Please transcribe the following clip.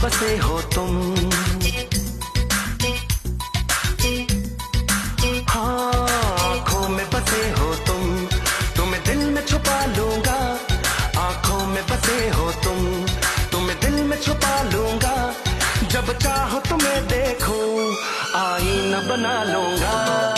बसे हो तुम, हाँ आँखों में बसे हो तुम, तुम्हें दिल में छुपा लूंगा। आँखों में बसे हो तुम, तुम्हें दिल में छुपा लूंगा। जब चाहो तुम्हें देखूं, आईना बना लूंगा।